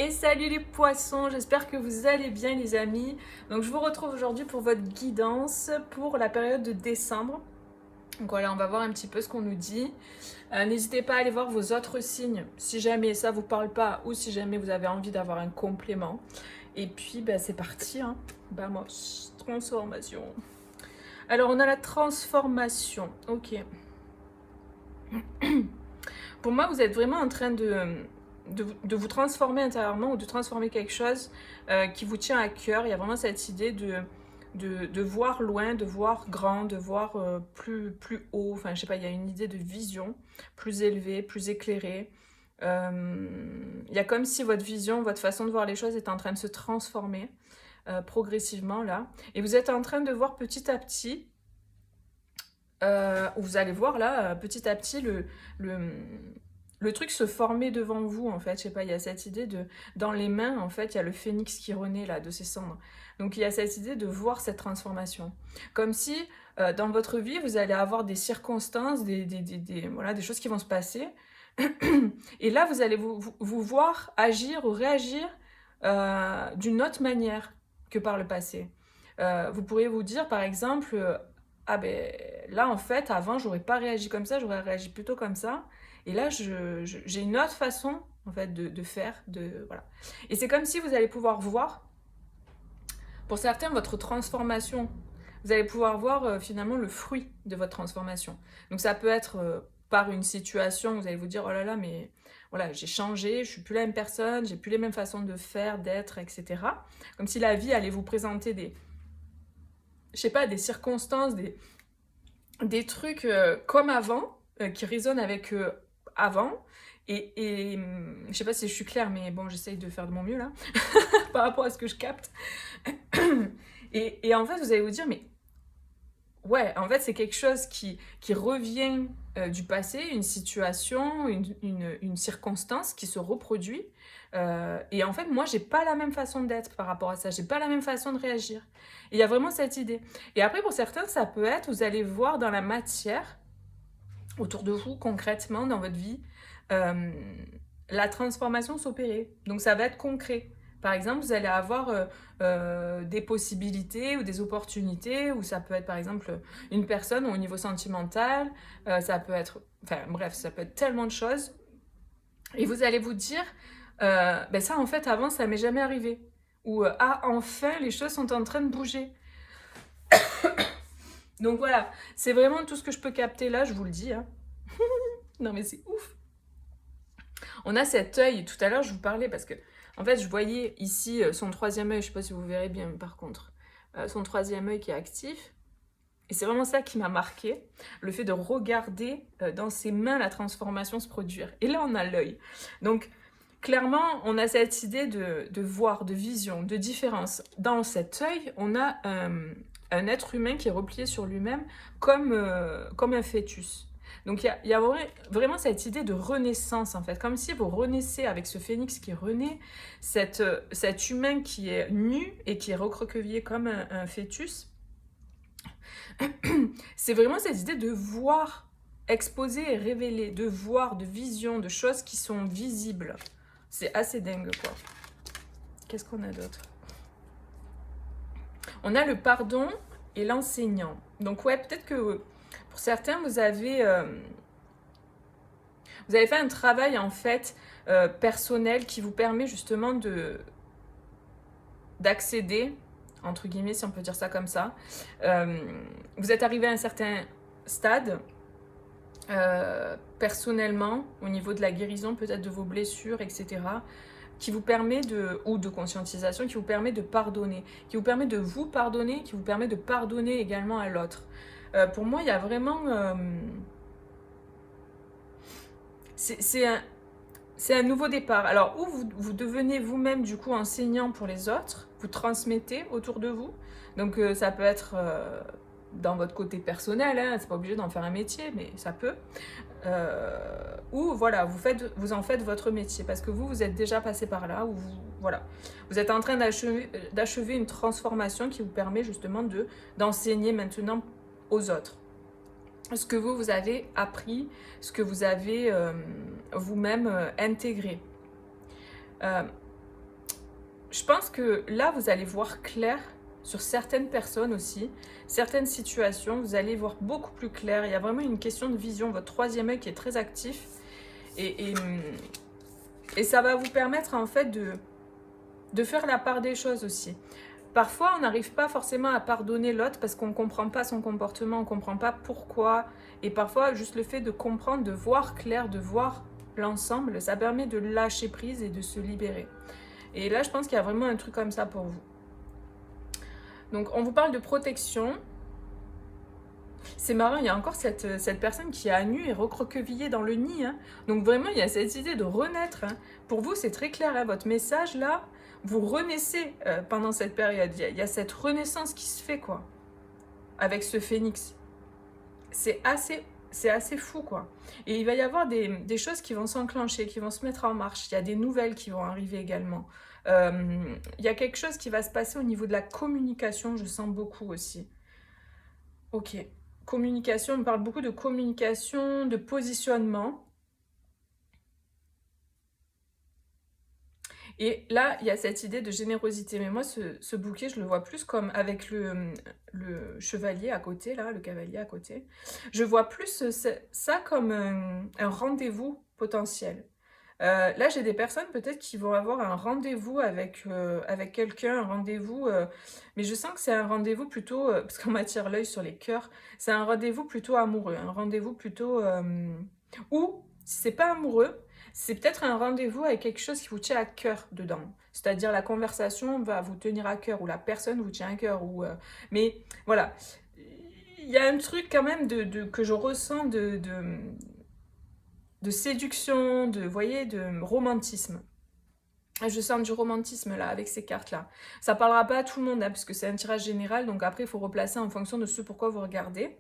Et salut les poissons, j'espère que vous allez bien les amis. Donc je vous retrouve aujourd'hui pour votre guidance pour la période de décembre. Donc voilà, on va voir un petit peu ce qu'on nous dit. N'hésitez pas à aller voir vos autres signes si jamais ça vous parle pas ou si jamais vous avez envie d'avoir un complément. Et puis c'est parti, hein. Vamos, transformation. Alors on a la transformation, ok. Pour moi, vous êtes vraiment en train de vous transformer intérieurement ou de transformer quelque chose qui vous tient à cœur. Il y a vraiment cette idée de voir loin, de voir grand, de voir plus haut. Enfin, je sais pas, il y a une idée de vision plus élevée, plus éclairée. Il y a comme si votre vision, votre façon de voir les choses est en train de se transformer progressivement là. Et vous êtes en train de voir petit à petit, vous allez voir là, petit à petit, le truc se former devant vous, en fait. Je sais pas, il y a cette idée de... Dans les mains, en fait, il y a le phénix qui renaît, là, de ses cendres. Donc, il y a cette idée de voir cette transformation. Comme si, dans votre vie, vous allez avoir des circonstances, voilà, des choses qui vont se passer. Et là, vous allez vous voir agir ou réagir d'une autre manière que par le passé. Vous pourriez vous dire, par exemple... ah ben là en fait avant j'aurais pas réagi comme ça, j'aurais réagi plutôt comme ça et là j'ai une autre façon en fait de faire, voilà. Et c'est comme si vous allez pouvoir voir pour certains votre transformation, vous allez pouvoir voir finalement le fruit de votre transformation. Donc ça peut être par une situation, vous allez vous dire oh là là mais voilà j'ai changé, je suis plus la même personne, j'ai plus les mêmes façons de faire, d'être, etc. Comme si la vie allait vous présenter je sais pas, des circonstances, des trucs comme avant, qui résonnent avec avant. Et je sais pas si je suis claire, mais bon, j'essaye de faire de mon mieux là, par rapport à ce que je capte. Et en fait, vous allez vous dire, mais ouais, en fait, c'est quelque chose qui revient du passé, une situation, une circonstance qui se reproduit. Et en fait, moi, j'ai pas la même façon d'être par rapport à ça. J'ai pas la même façon de réagir. Et il y a vraiment cette idée. Et après, pour certains, ça peut être, vous allez voir dans la matière, autour de vous, concrètement, dans votre vie, la transformation s'opérer. Donc, ça va être concret. Par exemple, vous allez avoir des possibilités ou des opportunités, ou ça peut être par exemple une personne au niveau sentimental, ça peut être, enfin bref, ça peut être tellement de choses. Et vous allez vous dire, ben ça en fait avant ça m'est jamais arrivé. Ou ah enfin les choses sont en train de bouger. Donc voilà, c'est vraiment tout ce que je peux capter là, je vous le dis. Hein. Non mais c'est ouf. On a cet œil, tout à l'heure je vous parlais parce que en fait je voyais ici son troisième œil, je sais pas si vous verrez bien mais par contre, son troisième œil qui est actif. Et c'est vraiment ça qui m'a marqué, le fait de regarder dans ses mains la transformation se produire. Et là on a l'œil. Donc clairement on a cette idée de voir, de vision, de différence. Dans cet œil on a un être humain qui est replié sur lui-même comme un fœtus. Donc il y a vraiment cette idée de renaissance en fait, comme si vous renaissez avec ce phénix qui renaît, cet humain qui est nu et qui est recroquevillé comme un fœtus. C'est vraiment cette idée de voir, exposer et révéler, de voir, de vision, de choses qui sont visibles. C'est assez dingue quoi. Qu'est-ce qu'on a d'autre? On a le pardon et l'enseignant. Donc ouais, peut-être que pour certains, vous avez fait un travail en fait personnel qui vous permet justement d'accéder, entre guillemets si on peut dire ça comme ça. Vous êtes arrivé à un certain stade personnellement, au niveau de la guérison peut-être de vos blessures, etc., qui vous permet ou de conscientisation, qui vous permet de pardonner, qui vous permet de vous pardonner, qui vous permet de pardonner également à l'autre. Pour moi, il y a vraiment... c'est un nouveau départ. Alors, où vous devenez vous-même, du coup, enseignant pour les autres, vous transmettez autour de vous. Donc, ça peut être dans votre côté personnel, hein, c'est pas obligé d'en faire un métier, mais ça peut. Ou voilà, vous en faites votre métier, parce que vous êtes déjà passé par là, ou voilà. Vous êtes en train d'achever une transformation qui vous permet justement d'enseigner maintenant aux autres. Ce que vous avez appris, ce que vous avez vous-même intégré. Je pense que là, vous allez voir clair sur certaines personnes aussi, certaines situations, vous allez voir beaucoup plus clair. Il y a vraiment une question de vision, votre troisième œil qui est très actif. Et, et, et ça va vous permettre en fait de faire la part des choses aussi. Parfois, on n'arrive pas forcément à pardonner l'autre parce qu'on ne comprend pas son comportement, on ne comprend pas pourquoi. Et parfois, juste le fait de comprendre, de voir clair, de voir l'ensemble, ça permet de lâcher prise et de se libérer. Et là, je pense qu'il y a vraiment un truc comme ça pour vous. Donc, on vous parle de protection. C'est marrant, il y a encore cette personne qui est à nu et recroquevillée dans le nid. Hein. Donc, vraiment, il y a cette idée de renaître. Hein. Pour vous, c'est très clair. Hein. Votre message, là, vous renaissez pendant cette période. Il y a cette renaissance qui se fait, quoi. Avec ce phénix. C'est assez fou, quoi. Et il va y avoir des choses qui vont s'enclencher, qui vont se mettre en marche. Il y a des nouvelles qui vont arriver également. Il y a quelque chose qui va se passer au niveau de la communication, je sens beaucoup aussi. Ok. Communication, on parle beaucoup de communication, de positionnement. Et là, il y a cette idée de générosité. Mais moi, ce bouquet, je le vois plus comme avec le chevalier à côté, là, le cavalier à côté. Je vois plus ça comme un rendez-vous potentiel. Là, j'ai des personnes peut-être qui vont avoir un rendez-vous avec quelqu'un, un rendez-vous, mais je sens que c'est un rendez-vous plutôt, parce qu'on m'attire l'œil sur les cœurs, c'est un rendez-vous plutôt amoureux, un rendez-vous plutôt, ou si c'est pas amoureux, c'est peut-être un rendez-vous avec quelque chose qui vous tient à cœur dedans. C'est-à-dire la conversation va vous tenir à cœur, ou la personne vous tient à cœur, mais voilà. Il y a un truc quand même que je ressens de séduction, voyez, de romantisme. Je sens du romantisme là, avec ces cartes-là. Ça parlera pas à tout le monde, hein, puisque c'est un tirage général, donc après, il faut replacer en fonction de ce pourquoi vous regardez.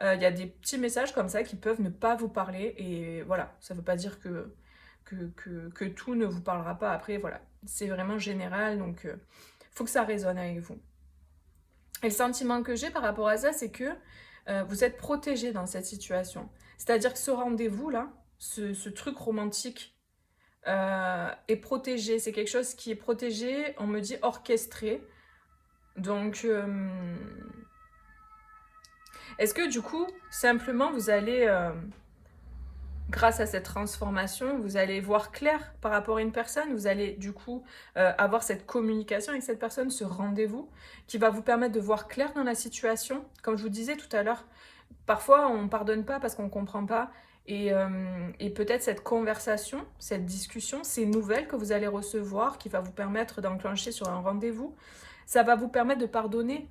Il y a des petits messages comme ça qui peuvent ne pas vous parler, et voilà, ça veut pas dire que tout ne vous parlera pas. Après, voilà, c'est vraiment général, donc faut que ça résonne avec vous. Et le sentiment que j'ai par rapport à ça, c'est que vous êtes protégé dans cette situation. C'est-à-dire que ce rendez-vous-là, ce truc romantique est protégé. C'est quelque chose qui est protégé, on me dit orchestré. Donc, est-ce que du coup, simplement, vous allez, grâce à cette transformation, vous allez voir clair par rapport à une personne, vous allez du coup avoir cette communication avec cette personne, ce rendez-vous, qui va vous permettre de voir clair dans la situation. Comme je vous disais tout à l'heure, parfois on ne pardonne pas parce qu'on ne comprend pas. Et peut-être cette conversation, cette discussion, ces nouvelles que vous allez recevoir, qui va vous permettre d'enclencher sur un rendez-vous, ça va vous permettre de pardonner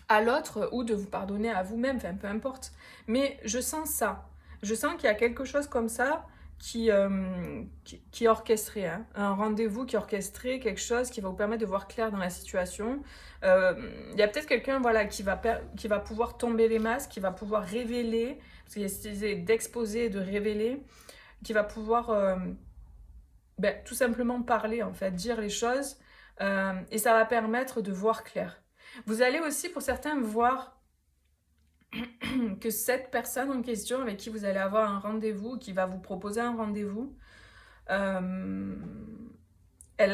à l'autre ou de vous pardonner à vous-même, enfin peu importe. Mais je sens ça. Je sens qu'il y a quelque chose comme ça qui est orchestré, hein. Un rendez-vous qui est orchestré, quelque chose qui va vous permettre de voir clair dans la situation. Il y a peut-être quelqu'un voilà, qui va pouvoir tomber les masques, qui va pouvoir révéler, parce qu'il y a cette idée d'exposer et de révéler, qui va pouvoir tout simplement parler, en fait, dire les choses, et ça va permettre de voir clair. Vous allez aussi, pour certains, voir que cette personne en question avec qui vous allez avoir un rendez-vous, qui va vous proposer un rendez-vous, elle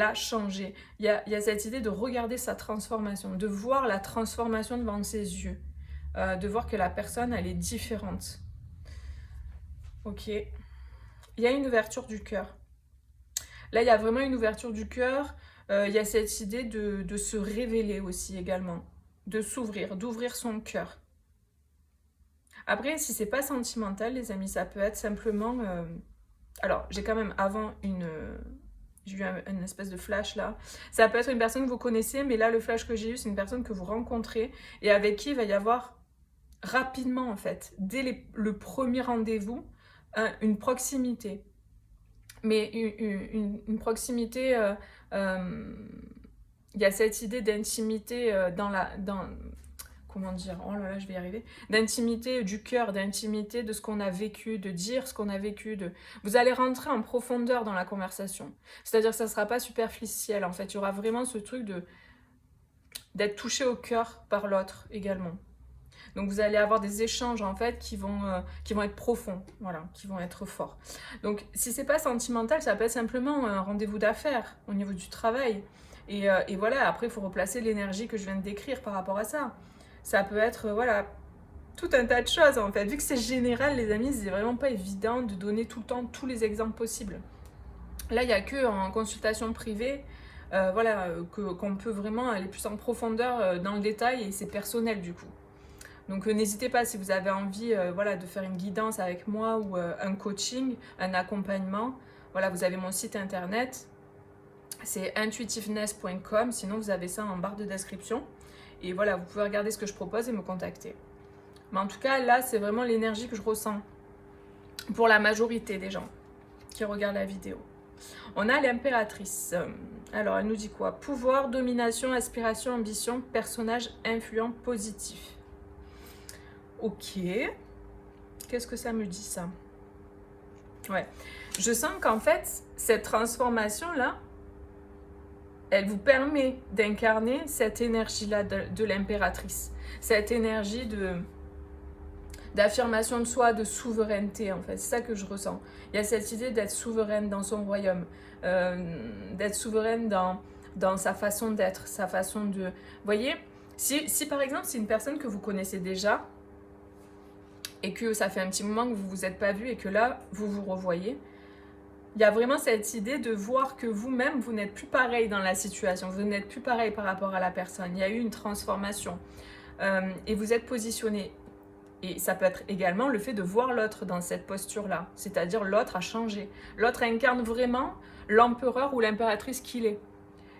a changé. Il y a cette idée de regarder sa transformation, de voir la transformation devant ses yeux, de voir que la personne, elle est différente. Ok. Il y a une ouverture du cœur. Là, il y a vraiment une ouverture du cœur. Il y a cette idée de se révéler aussi également, de s'ouvrir, d'ouvrir son cœur. Après, si c'est pas sentimental, les amis, ça peut être simplement... Alors, j'ai quand même avant j'ai eu une espèce de flash là. Ça peut être une personne que vous connaissez, mais là, le flash que j'ai eu, c'est une personne que vous rencontrez et avec qui il va y avoir rapidement, en fait, dès le premier rendez-vous, une proximité. Mais une proximité... il y a cette idée d'intimité comment dire, oh là là, je vais y arriver, d'intimité du cœur, d'intimité de ce qu'on a vécu, de dire ce qu'on a vécu, vous allez rentrer en profondeur dans la conversation. C'est-à-dire que ça ne sera pas superficiel, en fait, il y aura vraiment ce truc d'être touché au cœur par l'autre également. Donc vous allez avoir des échanges en fait qui vont être profonds, voilà, qui vont être forts. Donc si c'est pas sentimental, ça peut être simplement un rendez-vous d'affaires au niveau du travail. Et voilà, après il faut replacer l'énergie que je viens de décrire par rapport à ça. Ça peut être, voilà, tout un tas de choses en fait. Vu que c'est général, les amis, c'est vraiment pas évident de donner tout le temps tous les exemples possibles. Là, il n'y a que en consultation privée, voilà, qu'on peut vraiment aller plus en profondeur dans le détail et c'est personnel du coup. Donc n'hésitez pas si vous avez envie voilà, de faire une guidance avec moi ou un coaching, un accompagnement. Voilà, vous avez mon site internet, c'est intuitiveness.com, sinon vous avez ça en barre de description. Et voilà, vous pouvez regarder ce que je propose et me contacter. Mais en tout cas, là, c'est vraiment l'énergie que je ressens pour la majorité des gens qui regardent la vidéo. On a l'impératrice. Alors, elle nous dit quoi? Pouvoir, domination, aspiration, ambition, personnage influent, positif. Ok. Qu'est-ce que ça me dit, ça? Ouais. Je sens qu'en fait, cette transformation-là, elle vous permet d'incarner cette énergie-là de l'impératrice. Cette énergie d'affirmation de soi, de souveraineté, en fait. C'est ça que je ressens. Il y a cette idée d'être souveraine dans son royaume, d'être souveraine dans sa façon d'être, sa façon de... Vous voyez, si par exemple, c'est une personne que vous connaissez déjà, et que ça fait un petit moment que vous ne vous êtes pas vu, et que là, vous vous revoyez, il y a vraiment cette idée de voir que vous-même, vous n'êtes plus pareil dans la situation, vous n'êtes plus pareil par rapport à la personne. Il y a eu une transformation, et vous êtes positionné. Et ça peut être également le fait de voir l'autre dans cette posture-là. C'est-à-dire l'autre a changé. L'autre incarne vraiment l'empereur ou l'impératrice qu'il est.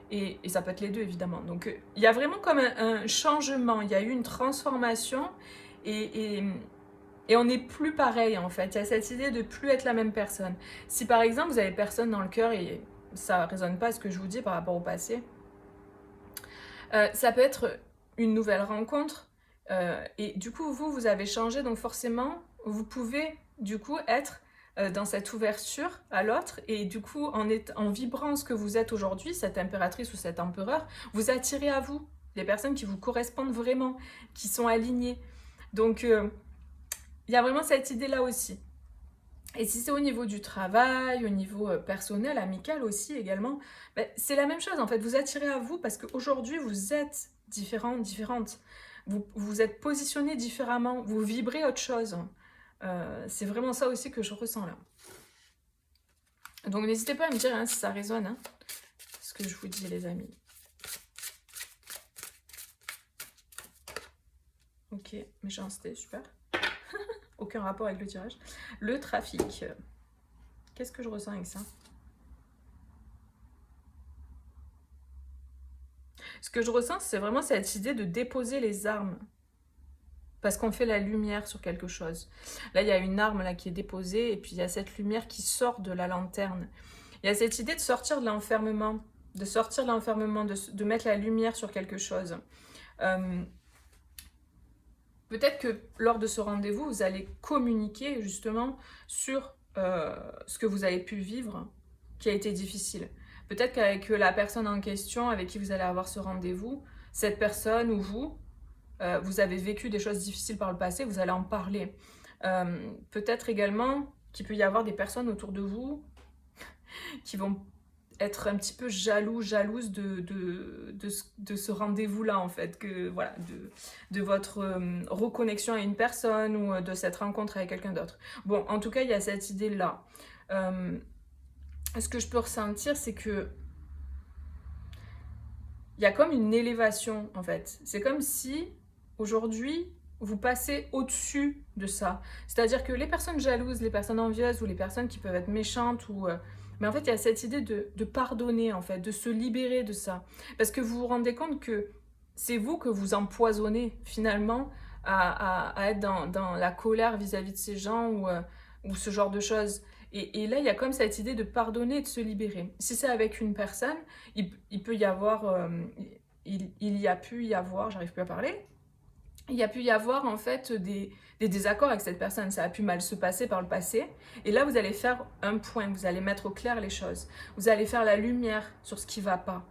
Et ça peut être les deux, évidemment. Donc, il y a vraiment comme un changement. Il y a eu une transformation et on n'est plus pareil, en fait. Il y a cette idée de plus être la même personne. Si, par exemple, vous avez personne dans le cœur et ça ne résonne pas ce que je vous dis par rapport au passé, ça peut être une nouvelle rencontre. Et du coup, vous avez changé, donc forcément, vous pouvez du coup être dans cette ouverture à l'autre et du coup, en vibrant ce que vous êtes aujourd'hui, cette impératrice ou cet empereur, vous attirez à vous les personnes qui vous correspondent vraiment, qui sont alignées. Donc, il y a vraiment cette idée-là aussi. Et si c'est au niveau du travail, au niveau personnel, amical aussi également, ben, c'est la même chose en fait. Vous attirez à vous parce qu'aujourd'hui, vous êtes différent, différente. Vous êtes positionné différemment, vous vibrez autre chose. C'est vraiment ça aussi que je ressens là. Donc n'hésitez pas à me dire hein, si ça résonne, hein, ce que je vous dis les amis. Ok, méchanceté, super. Aucun rapport avec le tirage. Le trafic. Qu'est-ce que je ressens avec ça? Ce que je ressens, c'est vraiment cette idée de déposer les armes. Parce qu'on fait la lumière sur quelque chose. Là, il y a une arme là, qui est déposée et puis il y a cette lumière qui sort de la lanterne. Il y a cette idée de sortir de l'enfermement, de mettre la lumière sur quelque chose. Peut-être que lors de ce rendez-vous, vous allez communiquer justement sur ce que vous avez pu vivre qui a été difficile. Peut-être qu'avec la personne en question avec qui vous allez avoir ce rendez-vous, cette personne ou vous, vous avez vécu des choses difficiles par le passé, vous allez en parler. Peut-être également qu'il peut y avoir des personnes autour de vous qui vont être un petit peu jalouses de ce rendez-vous-là, en fait, voilà, de votre reconnexion à une personne ou de cette rencontre avec quelqu'un d'autre. Bon, en tout cas, il y a cette idée-là. Ce que je peux ressentir, c'est que il y a comme une élévation, en fait. C'est comme si, aujourd'hui, vous passez au-dessus de ça. C'est-à-dire que les personnes jalouses, les personnes envieuses ou les personnes qui peuvent être méchantes ou... mais en fait, il y a cette idée de pardonner, en fait, de se libérer de ça. Parce que vous vous rendez compte que c'est vous que vous empoisonnez, finalement, à être dans la colère vis-à-vis de ces gens ou ce genre de choses. Et là, il y a comme cette idée de pardonner et de se libérer. Si c'est avec une personne, il peut y avoir... il y a pu y avoir... J'arrive plus à parler. Il y a pu y avoir, en fait, des désaccords avec cette personne. Ça a pu mal se passer par le passé. Et là, vous allez faire un point. Vous allez mettre au clair les choses. Vous allez faire la lumière sur ce qui ne va pas.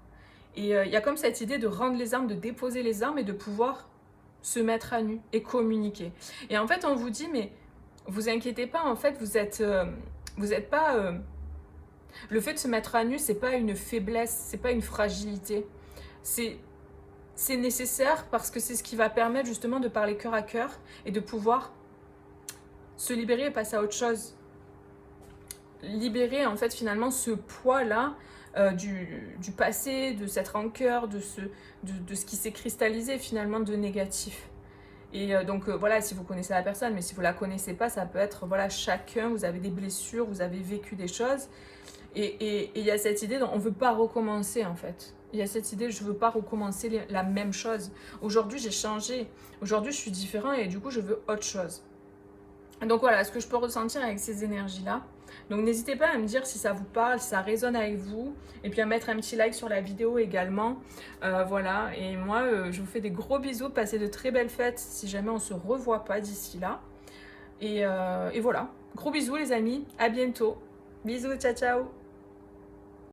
Et il y a comme cette idée de rendre les armes, de déposer les armes et de pouvoir se mettre à nu et communiquer. Et en fait, on vous dit, mais vous inquiétez pas, en fait, vous êtes pas... le fait de se mettre à nu, c'est pas une faiblesse, c'est pas une fragilité. C'est nécessaire parce que c'est ce qui va permettre justement de parler cœur à cœur et de pouvoir se libérer et passer à autre chose. Libérer en fait finalement ce poids-là du passé, de cette rancœur, de ce qui s'est cristallisé finalement de négatif. Et donc voilà, si vous connaissez la personne, mais si vous la connaissez pas, ça peut être, voilà, chacun, vous avez des blessures, vous avez vécu des choses. Et il y a cette idée, on ne veut pas recommencer en fait. Il y a cette idée, je ne veux pas recommencer la même chose. Aujourd'hui, j'ai changé. Aujourd'hui, je suis différent et du coup, je veux autre chose. Donc voilà, ce que je peux ressentir avec ces énergies-là. Donc n'hésitez pas à me dire si ça vous parle, si ça résonne avec vous. Et puis à mettre un petit like sur la vidéo également. Voilà, et moi, je vous fais des gros bisous. Passez de très belles fêtes si jamais on ne se revoit pas d'ici là. Et voilà, gros bisous les amis, à bientôt. Bisous, ciao ciao.